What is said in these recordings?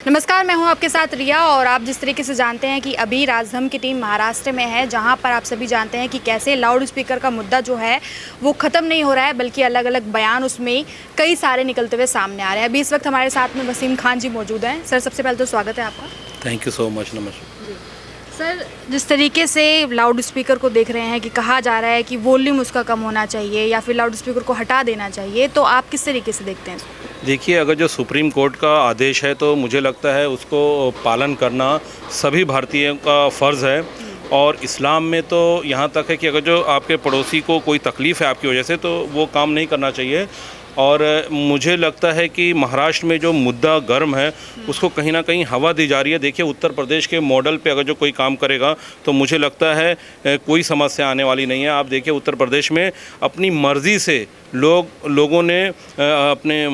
नमस्कार, मैं हूं आपके साथ रिया और आप जिस तरीके से जानते हैं कि अभी राजधर्म की टीम महाराष्ट्र में है, जहां पर आप सभी जानते हैं कि कैसे लाउड स्पीकर का मुद्दा जो है वो ख़त्म नहीं हो रहा है, बल्कि अलग अलग बयान उसमें कई सारे निकलते हुए सामने आ रहे हैं। अभी इस वक्त हमारे साथ में वसीम खान जी मौजूद हैं। सर, सबसे पहले तो स्वागत है आपका। Thank you so much. नमस्कार सर, जिस तरीके से लाउड स्पीकर को देख रहे हैं कि कहा जा रहा है कि वॉल्यूम उसका कम होना चाहिए या फिर लाउड स्पीकर को हटा देना चाहिए, तो आप किस तरीके से देखते हैं? देखिए, अगर जो सुप्रीम कोर्ट का आदेश है तो मुझे लगता है उसको पालन करना सभी भारतीयों का फ़र्ज़ है। और इस्लाम में तो यहाँ तक है कि अगर जो आपके पड़ोसी को कोई तकलीफ़ है आपकी वजह से, तो वो काम नहीं करना चाहिए। और मुझे लगता है कि महाराष्ट्र में जो मुद्दा गर्म है उसको कहीं ना कहीं हवा दी जा रही है। देखिए, उत्तर प्रदेश के मॉडल पे अगर जो कोई काम करेगा तो मुझे लगता है कोई समस्या आने वाली नहीं है। आप देखिए, उत्तर प्रदेश में अपनी मर्ज़ी से लोगों ने अपने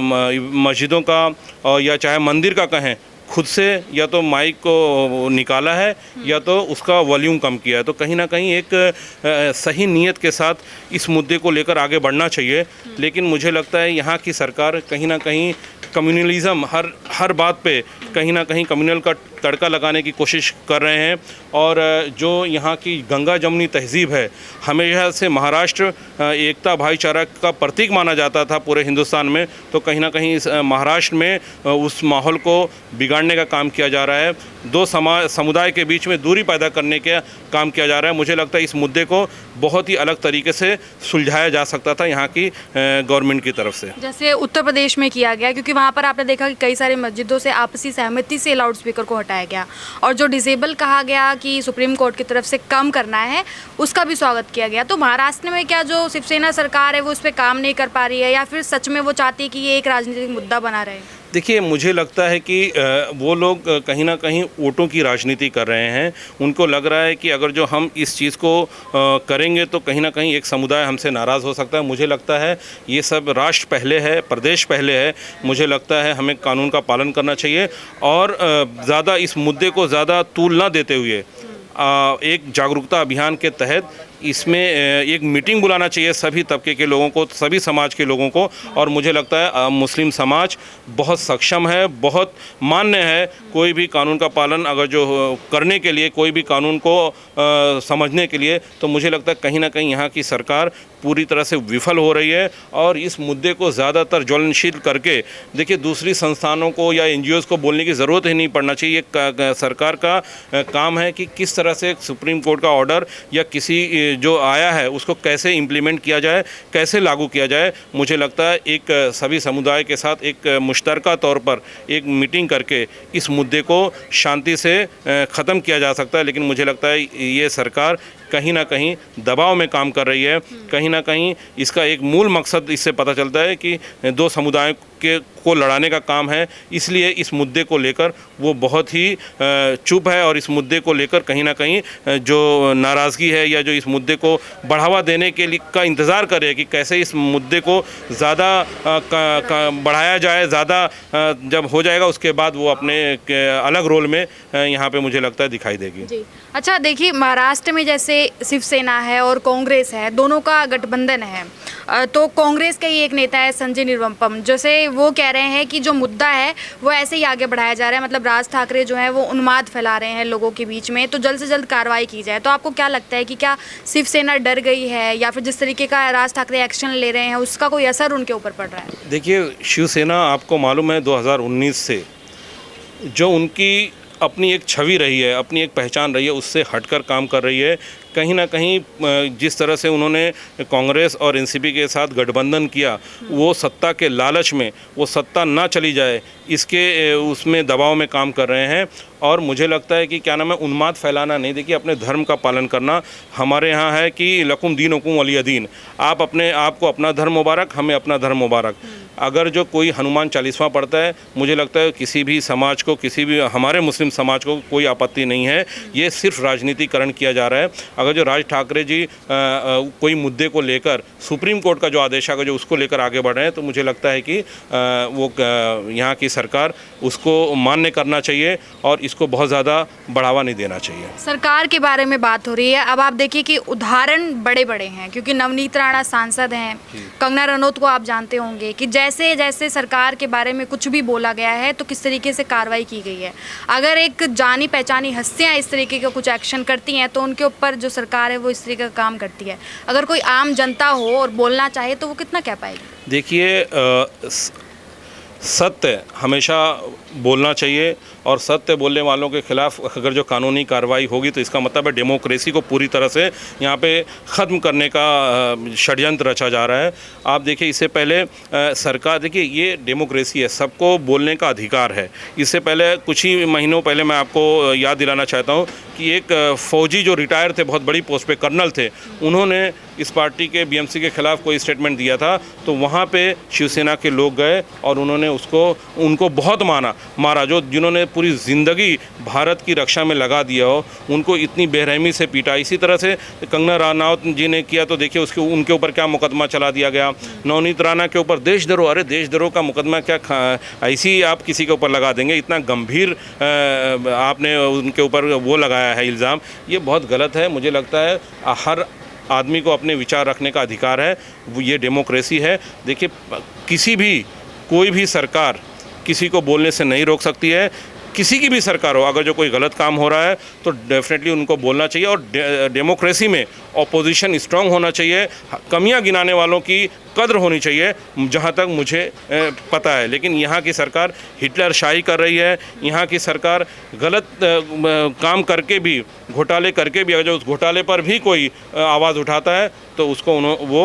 मस्जिदों का या चाहे मंदिर का कहें, खुद से या तो माइक को निकाला है या तो उसका वॉल्यूम कम किया है। तो कहीं ना कहीं एक सही नीयत के साथ इस मुद्दे को लेकर आगे बढ़ना चाहिए। लेकिन मुझे लगता है यहाँ की सरकार कहीं ना कहीं कम्युनलिज़म हर बात पे कहीं ना कहीं कम्युनल का तड़का लगाने की कोशिश कर रहे हैं। और जो यहाँ की गंगा जमुनी तहज़ीब है, हमेशा से महाराष्ट्र एकता भाईचारा का प्रतीक माना जाता था पूरे हिंदुस्तान में, तो कहीं ना कहीं इस महाराष्ट्र में उस माहौल को बिगाड़ने का काम किया जा रहा है। दो समुदाय के बीच में दूरी पैदा करने का काम किया जा रहा है। मुझे लगता है इस मुद्दे को बहुत ही अलग तरीके से सुलझाया जा सकता था यहाँ की गवर्नमेंट की तरफ से, जैसे उत्तर प्रदेश में किया गया, क्योंकि वहाँ पर आपने देखा कि कई सारी मस्जिदों से आपसी सहमति से लाउड स्पीकर को हटाया गया और जो डिसेबल कहा गया कि सुप्रीम कोर्ट की तरफ से कम करना है, उसका भी स्वागत किया गया। तो महाराष्ट्र में क्या जो शिवसेना सरकार है वो उस पर काम नहीं कर पा रही है, या फिर सच में वो चाहती है कि ये एक राजनीतिक मुद्दा बना रहे? देखिए, मुझे लगता है कि वो लोग कहीं ना कहीं वोटों की राजनीति कर रहे हैं। उनको लग रहा है कि अगर जो हम इस चीज़ को करेंगे तो कहीं ना कहीं एक समुदाय हमसे नाराज़ हो सकता है। मुझे लगता है ये सब राष्ट्र पहले है, प्रदेश पहले है। मुझे लगता है हमें कानून का पालन करना चाहिए और ज़्यादा इस मुद्दे को ज़्यादा तूल ना देते हुए एक जागरूकता अभियान के तहत इसमें एक मीटिंग बुलाना चाहिए सभी तबके के लोगों को, सभी समाज के लोगों को। और मुझे लगता है मुस्लिम समाज बहुत सक्षम है, बहुत मान्य है। कोई भी कानून का पालन अगर जो करने के लिए, कोई भी कानून को समझने के लिए, तो मुझे लगता है कहीं ना कहीं यहाँ की सरकार पूरी तरह से विफल हो रही है। और इस मुद्दे को ज़्यादातर ज्वलनशील करके, देखिए, दूसरी संस्थानों को या NGOs को बोलने की ज़रूरत ही नहीं पड़ना चाहिए। सरकार का काम है कि किस तरह से सुप्रीम कोर्ट का ऑर्डर या किसी जो आया है उसको कैसे इम्प्लीमेंट किया जाए, कैसे लागू किया जाए। मुझे लगता है एक सभी समुदाय के साथ एक मुश्तरका तौर पर एक मीटिंग करके इस मुद्दे को शांति से ख़त्म किया जा सकता है। लेकिन मुझे लगता है ये सरकार कहीं ना कहीं दबाव में काम कर रही है। कहीं ना कहीं इसका एक मूल मकसद इससे पता चलता है कि दो समुदायों को लड़ाने का काम है। इसलिए इस मुद्दे को लेकर वो बहुत ही चुप है और इस मुद्दे को लेकर कहीं ना कहीं जो नाराज़गी है या जो इस मुद्दे को बढ़ावा देने के लिए का इंतज़ार कर रहे हैं कि कैसे इस मुद्दे को ज़्यादा बढ़ाया जाए। ज़्यादा जब हो जाएगा उसके बाद वो अपने अलग रोल में यहाँ पे मुझे लगता है दिखाई देगी। जी, अच्छा, देखिए, महाराष्ट्र में जैसे शिवसेना है और कांग्रेस है, दोनों का गठबंधन है। तो कांग्रेस का ही एक नेता है संजय निरुपम, जैसे वो कह रहे हैं कि जो मुद्दा है वो ऐसे ही आगे बढ़ाया जा रहा है, मतलब राज ठाकरे जो है वो उन्माद फैला रहे हैं लोगों के बीच में, तो जल्द से जल्द कार्रवाई की जाए। तो आपको क्या लगता है कि क्या शिवसेना डर गई है, या फिर जिस तरीके का राज ठाकरे एक्शन ले रहे हैं उसका कोई असर उनके ऊपर पड़ रहा है? देखिए, शिवसेना, आपको मालूम है 2019 से जो उनकी अपनी एक छवि रही है, अपनी एक पहचान रही है, उससे हटकर काम कर रही है। कहीं ना कहीं जिस तरह से उन्होंने कांग्रेस और NCP के साथ गठबंधन किया, वो सत्ता के लालच में वो सत्ता ना चली जाए इसके उसमें दबाव में काम कर रहे हैं। और मुझे लगता है कि क्या नाम है, उन्माद फैलाना नहीं। देखिए, अपने धर्म का पालन करना हमारे यहाँ है कि लकुम दीनुकुम वलिय दीन। आप अपने आप को अपना धर्म मुबारक, हमें अपना धर्म मुबारक। अगर जो कोई हनुमान चालीसवां पढ़ता है, मुझे लगता है किसी भी समाज को, किसी भी हमारे मुस्लिम समाज को कोई आपत्ति नहीं है। ये सिर्फ राजनीतिकरण किया जा रहा है। अगर जो राज ठाकरे जी कोई मुद्दे को लेकर सुप्रीम कोर्ट का जो आदेश आएगा जो उसको लेकर आगे बढ़ रहे हैं, तो मुझे लगता है कि वो यहाँ की सरकार उसको मान्य करना चाहिए और इसको बहुत ज़्यादा बढ़ावा नहीं देना चाहिए। सरकार के बारे में बात हो रही है। अब आप देखिए कि उदाहरण बड़े बड़े हैं, क्योंकि नवनीत राणा सांसद हैं, कंगना रनौत को आप जानते होंगे कि जैसे जैसे सरकार के बारे में कुछ भी बोला गया है तो किस तरीके से कार्रवाई की गई है। अगर एक जानी पहचानी हस्तियां इस तरीके का कुछ एक्शन करती हैं तो उनके ऊपर जो सरकार है वो इस तरीके का काम करती है। अगर कोई आम जनता हो और बोलना चाहे तो वो कितना कह पाएगी? देखिए, सत्य हमेशा बोलना चाहिए और सत्य बोलने वालों के खिलाफ अगर जो कानूनी कार्रवाई होगी तो इसका मतलब है डेमोक्रेसी को पूरी तरह से यहाँ पे ख़त्म करने का षड्यंत्र रचा जा रहा है। आप देखिए, इससे पहले सरकार, देखिए ये डेमोक्रेसी है, सबको बोलने का अधिकार है। इससे पहले कुछ ही महीनों पहले मैं आपको याद दिलाना चाहता हूँ कि एक फ़ौजी जो रिटायर थे, बहुत बड़ी पोस्ट पे कर्नल थे, उन्होंने इस पार्टी के बीएमसी के खिलाफ कोई स्टेटमेंट दिया था, तो वहाँ पे शिवसेना के लोग गए और उन्होंने उनको बहुत मारा। जो जिन्होंने पूरी ज़िंदगी भारत की रक्षा में लगा दिया हो, उनको इतनी बेरहमी से पीटा। इसी तरह से कंगना रनौत जी ने किया तो देखिए उनके ऊपर क्या मुकदमा चला दिया गया। नवनीत राणा के ऊपर देशद्रोह, अरे देशद्रोह का मुकदमा क्या ऐसी ही आप किसी के ऊपर लगा देंगे? इतना गंभीर आपने उनके ऊपर वो लगाया है इल्ज़ाम, ये बहुत गलत है। मुझे लगता है हर आदमी को अपने विचार रखने का अधिकार है, ये डेमोक्रेसी है। देखिए, कोई भी सरकार किसी को बोलने से नहीं रोक सकती है। किसी की भी सरकार हो, अगर जो कोई गलत काम हो रहा है तो डेफिनेटली उनको बोलना चाहिए और डेमोक्रेसी में ऑपोजिशन स्ट्रांग होना चाहिए, कमियां गिनाने वालों की कद्र होनी चाहिए, जहां तक मुझे पता है। लेकिन यहाँ की सरकार हिटलर शाही कर रही है। यहाँ की सरकार गलत काम करके भी, घोटाले करके भी, अगर जो उस घोटाले पर भी कोई आवाज़ उठाता है तो उसको वो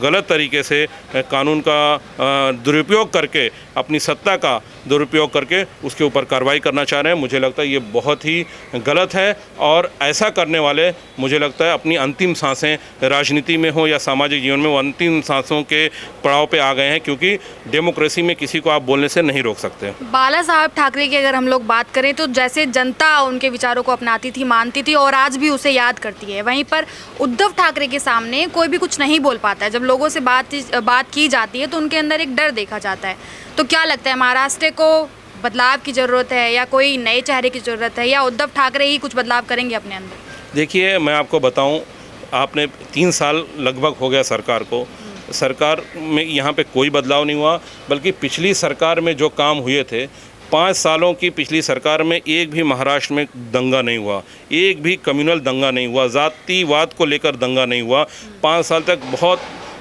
गलत तरीके से कानून का दुरुपयोग करके, अपनी सत्ता का दुरुपयोग करके उसके ऊपर कार्रवाई करना चाह रहे हैं। मुझे लगता है ये बहुत ही गलत है और ऐसा करने वाले, मुझे लगता है अपनी अंतिम सांसें राजनीति में हो या सामाजिक जीवन में, वो अंतिम सांसों के पड़ाव पे आ गए हैं, क्योंकि डेमोक्रेसी में किसी को आप बोलने से नहीं रोक सकते। बाला साहब ठाकरे की अगर हम लोग बात करें तो जैसे जनता उनके विचारों को अपनाती थी, मानती थी और आज भी उसे याद करती है, वहीं पर उद्धव ठाकरे के सामने कोई भी कुछ नहीं बोल पाता है। जब लोगों से बात की जाती है तो उनके अंदर एक डर देखा जाता है। तो क्या लगता है, महाराष्ट्र को बदलाव की ज़रूरत है या कोई नए चेहरे की ज़रूरत है, या उद्धव ठाकरे ही कुछ बदलाव करेंगे अपने अंदर? देखिए, मैं आपको बताऊं, आपने 3 साल लगभग हो गया सरकार को, सरकार में यहाँ पे कोई बदलाव नहीं हुआ, बल्कि पिछली सरकार में जो काम हुए थे, 5 सालों की पिछली सरकार में एक भी महाराष्ट्र में दंगा नहीं हुआ, एक भी कम्युनल दंगा नहीं हुआ, जातिवाद को लेकर दंगा नहीं हुआ। 5 साल तक बहुत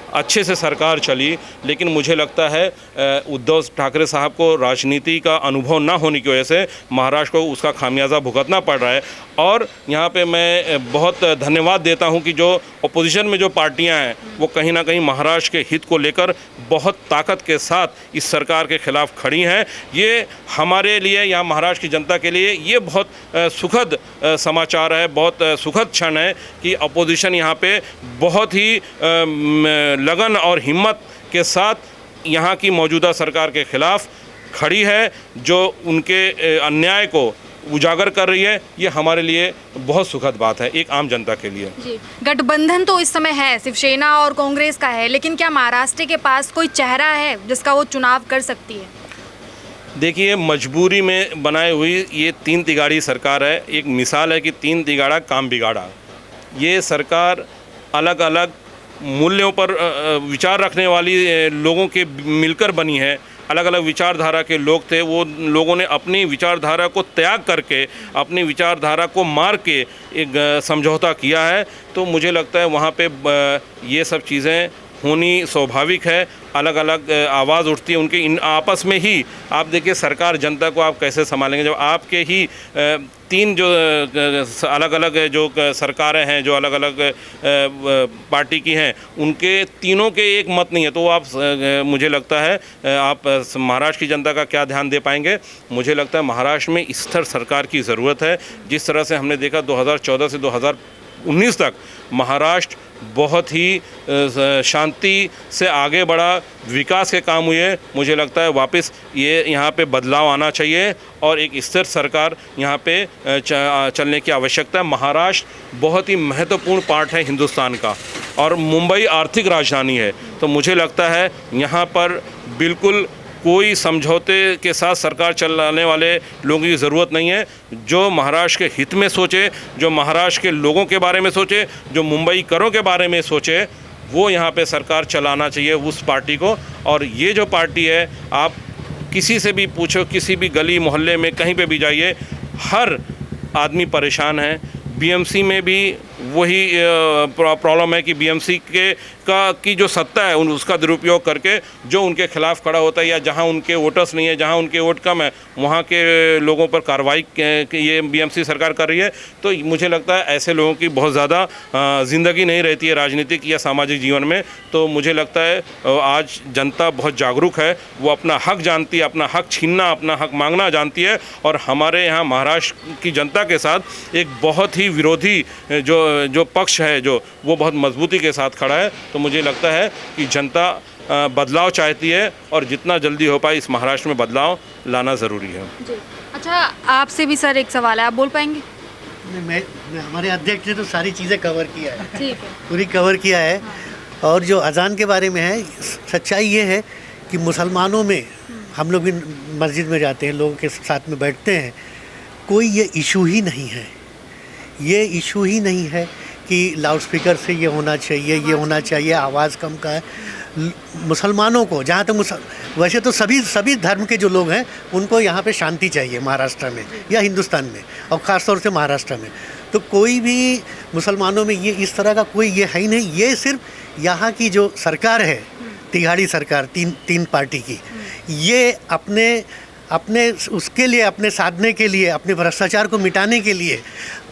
अच्छे से सरकार चली। लेकिन मुझे लगता है उद्धव ठाकरे साहब को राजनीति का अनुभव ना होने की वजह से महाराष्ट्र को उसका खामियाजा भुगतना पड़ रहा है। और यहाँ पे मैं बहुत धन्यवाद देता हूँ कि जो अपोजिशन में जो पार्टियाँ हैं वो कहीं ना कहीं महाराष्ट्र के हित को लेकर बहुत ताकत के साथ इस सरकार के खिलाफ खड़ी हैं। ये हमारे लिए, यहाँ महाराष्ट्र की जनता के लिए ये बहुत सुखद समाचार है, बहुत सुखद क्षण है कि अपोजिशन यहाँ पे बहुत ही लगन और हिम्मत के साथ यहाँ की मौजूदा सरकार के खिलाफ खड़ी है, जो उनके अन्याय को उजागर कर रही है। ये हमारे लिए बहुत सुखद बात है, एक आम जनता के लिए। जी, गठबंधन तो इस समय है, शिवसेना और कांग्रेस का है, लेकिन क्या महाराष्ट्र के पास कोई चेहरा है जिसका वो चुनाव कर सकती है? देखिए, मजबूरी में बनाई हुई ये 3 तिगाड़ी सरकार है। एक मिसाल है कि 3 तिगाड़ा काम बिगाड़ा। ये सरकार अलग अलग मूल्यों पर विचार रखने वाली लोगों के मिलकर बनी है। अलग अलग विचारधारा के लोग थे, वो लोगों ने अपनी विचारधारा को त्याग करके, अपनी विचारधारा को मार के एक समझौता किया है। तो मुझे लगता है वहाँ पे ये सब चीज़ें होनी स्वाभाविक है। अलग अलग आवाज़ उठती है उनके, इन आपस में ही। आप देखिए, सरकार जनता को आप कैसे संभालेंगे जब आपके ही 3 जो अलग अलग जो सरकारें हैं, जो अलग अलग पार्टी की हैं, उनके तीनों के एक मत नहीं है। तो आप, मुझे लगता है आप महाराष्ट्र की जनता का क्या ध्यान दे पाएंगे? मुझे लगता है महाराष्ट्र में स्थिर सरकार की ज़रूरत है। जिस तरह से हमने देखा 2014 से 2019 तक महाराष्ट्र बहुत ही शांति से आगे बढ़ा, विकास के काम हुए। मुझे लगता है वापस ये यहाँ पे बदलाव आना चाहिए और एक स्थिर सरकार यहाँ पे चलने की आवश्यकता है। महाराष्ट्र बहुत ही महत्वपूर्ण पार्ट है हिंदुस्तान का और मुंबई आर्थिक राजधानी है, तो मुझे लगता है यहाँ पर बिल्कुल कोई समझौते के साथ सरकार चलाने वाले लोगों की ज़रूरत नहीं है। जो महाराष्ट्र के हित में सोचे, जो महाराष्ट्र के लोगों के बारे में सोचे, जो मुंबई करों के बारे में सोचे, वो यहाँ पे सरकार चलाना चाहिए उस पार्टी को। और ये जो पार्टी है, आप किसी से भी पूछो, किसी भी गली मोहल्ले में कहीं पे भी जाइए, हर आदमी परेशान है। बीएमसी में भी वही प्रॉब्लम है कि बीएमसी की जो सत्ता है उसका दुरुपयोग करके जो उनके खिलाफ खड़ा होता है या जहां उनके वोटर्स नहीं है, जहां उनके वोट कम है, वहां के लोगों पर कार्रवाई ये बीएमसी सरकार कर रही है। तो मुझे लगता है ऐसे लोगों की बहुत ज़्यादा ज़िंदगी नहीं रहती है राजनीतिक या सामाजिक जीवन में। तो मुझे लगता है आज जनता बहुत जागरूक है, वो अपना हक जानती है, अपना हक छीनना, अपना हक मांगना जानती है। और हमारे यहाँ महाराष्ट्र की जनता के साथ एक बहुत ही विरोधी जो पक्ष है, जो वो बहुत मजबूती के साथ खड़ा है। तो मुझे लगता है कि जनता बदलाव चाहती है और जितना जल्दी हो पाए इस महाराष्ट्र में बदलाव लाना ज़रूरी है जी। अच्छा, आपसे भी सर एक सवाल है, आप बोल पाएंगे? मैं हमारे अध्यक्ष ने तो सारी चीज़ें कवर किया है, ठीक है, पूरी कवर किया है। और जो अजान के बारे में है, सच्चाई ये है कि मुसलमानों में हम लोग भी मस्जिद में जाते हैं, लोगों के साथ में बैठते हैं, कोई ये इशू ही नहीं है। ये इशू ही नहीं है कि लाउड स्पीकर से ये होना चाहिए, ये होना चाहिए, आवाज़ कम का है। मुसलमानों को जहाँ तक वैसे तो सभी धर्म के जो लोग हैं उनको यहाँ पे शांति चाहिए महाराष्ट्र में या हिंदुस्तान में, और ख़ास तौर से महाराष्ट्र में। तो कोई भी मुसलमानों में ये इस तरह का कोई ये है ही नहीं। ये सिर्फ यहाँ की जो सरकार है, तिहाड़ी सरकार, तीन पार्टी की, ये अपने उसके लिए, अपने साधने के लिए, अपने भ्रष्टाचार को मिटाने के लिए,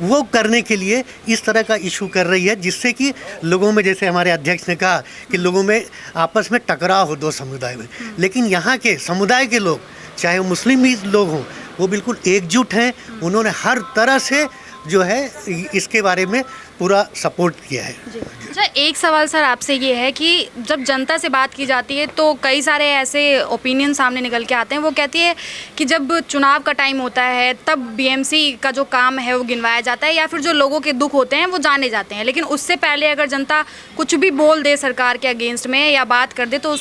वो करने के लिए इस तरह का इशू कर रही है, जिससे कि लोगों में, जैसे हमारे अध्यक्ष ने कहा कि लोगों में आपस में टकराव हो दो समुदाय में। लेकिन यहाँ के समुदाय के लोग, चाहे वो मुस्लिम भी लोग हों, वो बिल्कुल एकजुट हैं। उन्होंने हर तरह से जो है इसके बारे में पूरा सपोर्ट किया है। अच्छा, एक सवाल सर आपसे ये है कि जब जनता से बात की जाती है तो कई सारे ऐसे ओपिनियन सामने निकल के आते हैं। वो कहती है कि जब चुनाव का टाइम होता है तब बीएमसी का जो काम है वो गिनवाया जाता है, या फिर जो लोगों के दुख होते हैं वो जाने जाते हैं। लेकिन उससे पहले अगर जनता कुछ भी बोल दे सरकार के अगेंस्ट में या बात कर दे तो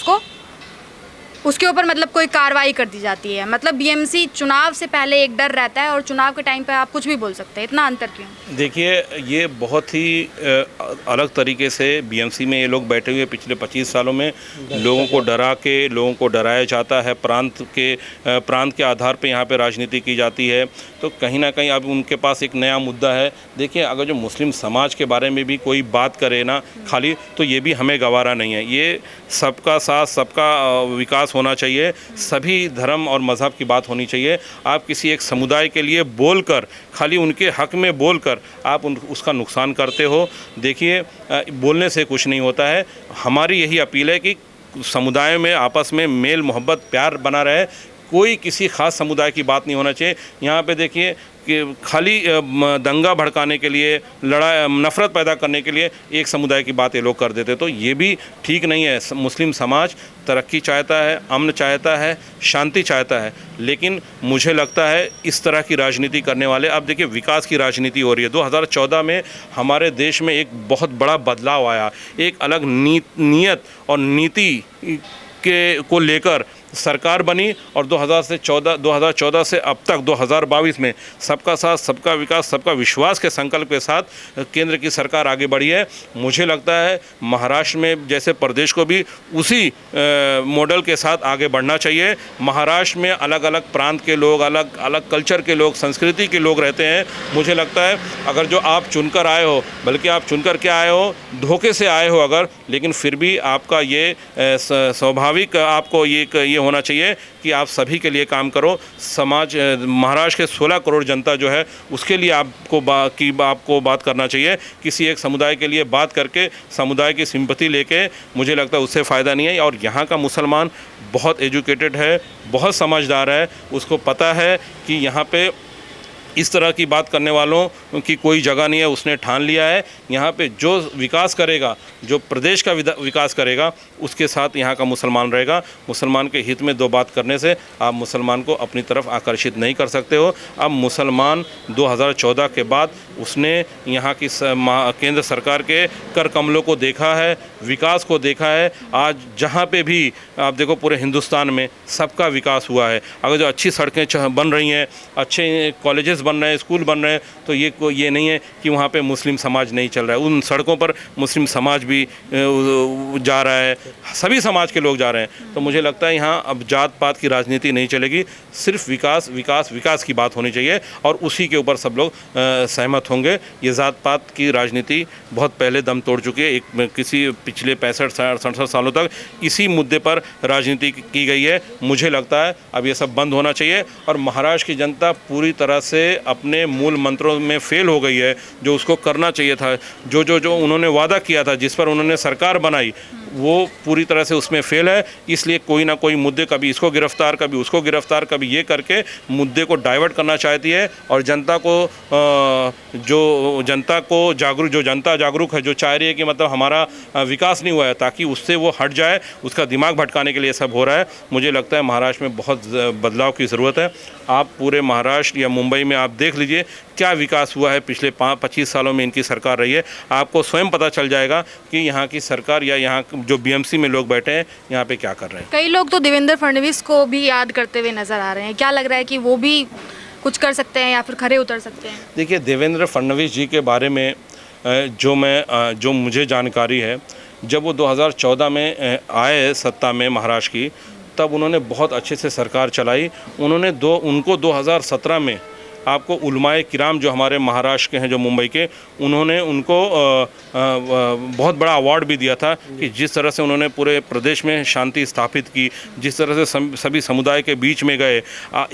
उसके ऊपर मतलब कोई कार्रवाई कर दी जाती है। मतलब बीएमसी चुनाव से पहले एक डर रहता है और चुनाव के टाइम पे आप कुछ भी बोल सकते हैं। इतना अंतर क्यों? देखिए, ये बहुत ही अलग तरीके से बीएमसी में ये लोग बैठे हुए पिछले 25 सालों में लोगों को डरा के, लोगों को डराया जाता है, प्रांत के आधार पे यहाँ पे राजनीति की जाती है। तो कहीं ना कहीं अब उनके पास एक नया मुद्दा है। देखिए, अगर जो मुस्लिम समाज के बारे में भी कोई बात करे ना खाली, तो ये भी हमें गवारा नहीं है। ये सबका साथ, सबका विकास होना चाहिए, सभी धर्म और मज़हब की बात होनी चाहिए। आप किसी एक समुदाय के लिए बोलकर, खाली उनके हक में बोलकर आप उसका नुकसान करते हो। देखिए, बोलने से कुछ नहीं होता है। हमारी यही अपील है कि समुदाय में आपस में मेल मोहब्बत प्यार बना रहे, कोई किसी ख़ास समुदाय की बात नहीं होना चाहिए। यहाँ पे देखिए कि खाली दंगा भड़काने के लिए, लड़ाई, नफ़रत पैदा करने के लिए एक समुदाय की बात ये लोग कर देते, तो ये भी ठीक नहीं है। मुस्लिम समाज तरक्की चाहता है, अमन चाहता है, शांति चाहता है, लेकिन मुझे लगता है इस तरह की राजनीति करने वाले, अब देखिए विकास की राजनीति हो रही है। 2014 में हमारे देश में एक बहुत बड़ा बदलाव आया, एक अलग नीयत और नीति को लेकर सरकार बनी और 2014 से अब तक 2022 में सबका साथ, सबका विकास, सबका विश्वास के संकल्प के साथ केंद्र की सरकार आगे बढ़ी है। मुझे लगता है महाराष्ट्र में जैसे प्रदेश को भी उसी मॉडल के साथ आगे बढ़ना चाहिए। महाराष्ट्र में अलग अलग प्रांत के लोग, अलग अलग कल्चर के लोग, संस्कृति के लोग रहते हैं। मुझे लगता है अगर जो आप चुनकर आए हो, बल्कि आप चुनकर के आए हो, धोखे से आए हो अगर, लेकिन फिर भी आपका ये स्वाभाविक आपको ये होना चाहिए कि आप सभी के लिए काम करो। समाज, महाराष्ट्र के 16 करोड़ जनता जो है उसके लिए आपको बात करना चाहिए। किसी एक समुदाय के लिए बात करके समुदाय की सिंपैथी लेके मुझे लगता है उससे फ़ायदा नहीं है। और यहाँ का मुसलमान बहुत एजुकेटेड है, बहुत समझदार है, उसको पता है कि यहाँ पे इस तरह की बात करने वालों की कोई जगह नहीं है। उसने ठान लिया है यहाँ पे जो विकास करेगा, जो प्रदेश का विकास करेगा, उसके साथ यहाँ का मुसलमान रहेगा। मुसलमान के हित में दो बात करने से आप मुसलमान को अपनी तरफ आकर्षित नहीं कर सकते हो। अब मुसलमान 2014 के बाद उसने यहाँ की केंद्र सरकार के कर कमलों को देखा है, विकास को देखा है। आज जहाँ पे भी आप देखो पूरे हिंदुस्तान में सबका विकास हुआ है। अगर जो अच्छी सड़कें बन रही हैं, अच्छे कॉलेजेस बन रहे हैं, स्कूल बन रहे हैं, तो ये नहीं है कि वहाँ पे मुस्लिम समाज नहीं चल रहा है। उन सड़कों पर मुस्लिम समाज भी जा रहा है, सभी समाज के लोग जा रहे हैं। तो मुझे लगता है यहाँ अब जात पात की राजनीति नहीं चलेगी, सिर्फ विकास विकास विकास की बात होनी चाहिए और उसी के ऊपर सब लोग सहमत होंगे। ये जात पात की राजनीति बहुत पहले दम तोड़ चुकी है। किसी पिछले 65-67 सालों तक इसी मुद्दे पर राजनीति की गई है। मुझे लगता है अब ये सब बंद होना चाहिए और महाराष्ट्र की जनता पूरी तरह से अपने मूल मंत्रों में फेल हो गई है। जो उसको करना चाहिए था, जो उन्होंने वादा किया था, जिस पर उन्होंने सरकार बनाई, वो पूरी तरह से उसमें फेल है। इसलिए कोई ना कोई मुद्दे, कभी इसको गिरफ्तार, कभी उसको गिरफ्तार, कभी ये करके मुद्दे को डाइवर्ट करना चाहती है और जनता जागरूक है, जो चाह रही है कि मतलब हमारा विकास नहीं हुआ है, ताकि उससे वो हट जाए, उसका दिमाग भटकाने के लिए सब हो रहा है। मुझे लगता है महाराष्ट्र में बहुत बदलाव की ज़रूरत है। आप पूरे महाराष्ट्र या मुंबई में आप देख लीजिए क्या विकास हुआ है पिछले 25 सालों में इनकी सरकार रही है। आपको स्वयं पता चल जाएगा कि यहाँ की सरकार या यहाँ जो बीएमसी में लोग बैठे हैं यहाँ पे क्या कर रहे हैं। कई लोग तो देवेंद्र फडणवीस को भी याद करते हुए नजर आ रहे हैं। क्या लग रहा है कि वो भी कुछ कर सकते हैं या फिर खरे उतर सकते हैं? देखिए, देवेंद्र फडणवीस जी के बारे में जो मुझे जानकारी है, जब वो 2014 में आए सत्ता में महाराष्ट्र की, तब उन्होंने बहुत अच्छे से सरकार चलाई। उनको 2017 में आपको उलमाए किराम जो हमारे महाराष्ट्र के हैं, जो मुंबई के, उन्होंने उनको बहुत बड़ा अवार्ड भी दिया था कि जिस तरह से उन्होंने पूरे प्रदेश में शांति स्थापित की, जिस तरह से सभी समुदाय के बीच में गए।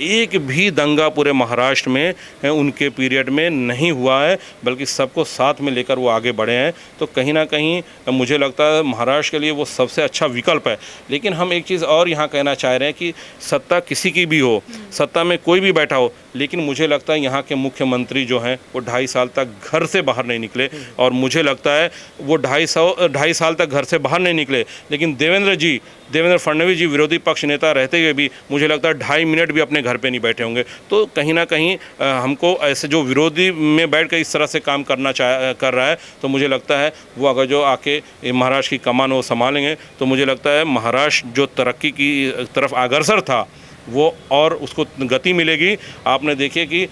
एक भी दंगा पूरे महाराष्ट्र में उनके पीरियड में नहीं हुआ है, बल्कि सबको साथ में लेकर वो आगे बढ़े हैं। तो कहीं ना कहीं मुझे लगता है महाराष्ट्र के लिए वो सबसे अच्छा विकल्प है। लेकिन हम एक चीज़ और यहाँ कहना चाह रहे हैं कि सत्ता किसी की भी हो, सत्ता में कोई भी बैठा हो, लेकिन मुझे लगता है यहाँ के मुख्यमंत्री जो हैं वो 2.5 साल तक घर से बाहर नहीं निकले। और मुझे लगता है वो 2.5 साल तक घर से बाहर नहीं निकले, लेकिन देवेंद्र फडणवीस जी विरोधी पक्ष नेता रहते हुए भी मुझे लगता है 2.5 मिनट भी अपने घर पे नहीं बैठे होंगे। तो कहीं ना कहीं हमको ऐसे जो विरोधी में बैठ कर इस तरह से काम कर रहा है, तो मुझे लगता है वो अगर जो आके महाराष्ट्र की कमान वो संभालेंगे, तो मुझे लगता है महाराष्ट्र जो तरक्की की तरफ अग्रसर था वो और उसको गति मिलेगी। आपने देखिए कि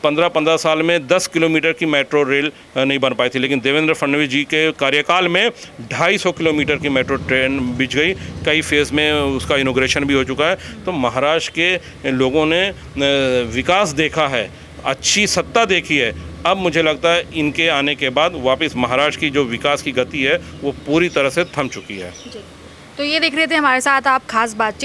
15 साल में 10 किलोमीटर की मेट्रो रेल नहीं बन पाई थी, लेकिन देवेंद्र फडणवीस जी के कार्यकाल में 250 किलोमीटर की मेट्रो ट्रेन बिछ गई। कई फेज़ में उसका इनॉग्रेशन भी हो चुका है। तो महाराष्ट्र के लोगों ने विकास देखा है, अच्छी सत्ता देखी है। अब मुझे लगता है इनके आने के बाद वापस महाराष्ट्र की जो विकास की गति है वो पूरी तरह से थम चुकी है। तो ये देख रहे थे हमारे साथ आप खास बातचीत।